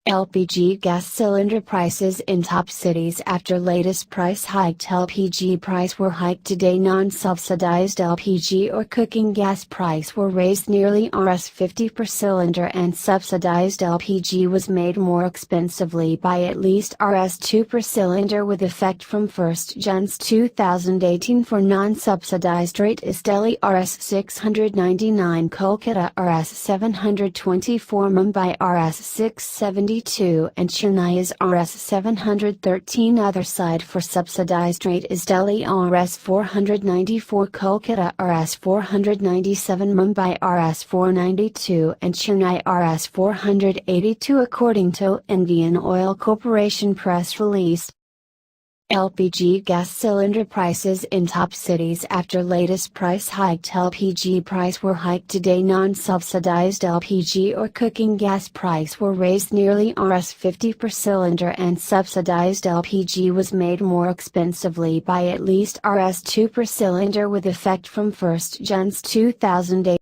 LPG gas cylinder prices in top cities after latest price hike. LPG price were hiked today. Non-subsidized LPG or cooking gas price were raised nearly Rs 50 per cylinder, and subsidized LPG was made more expensively by at least Rs 2 per cylinder with effect from 1st Jan 2018. For non-subsidized rate is Delhi Rs 699, Kolkata Rs 724, Mumbai Rs 670, and Chennai is Rs 713. Other side for subsidized rate is Delhi Rs 494, Kolkata Rs 497, Mumbai Rs 492 and Chennai Rs 482 according to Indian Oil Corporation press release. LPG gas cylinder prices in top cities after latest price hike. LPG price were hiked today. Non-subsidized LPG or cooking gas price were raised nearly Rs 50 per cylinder, and subsidized LPG was made more expensively by at least Rs 2 per cylinder with effect from 1st Jan 2008.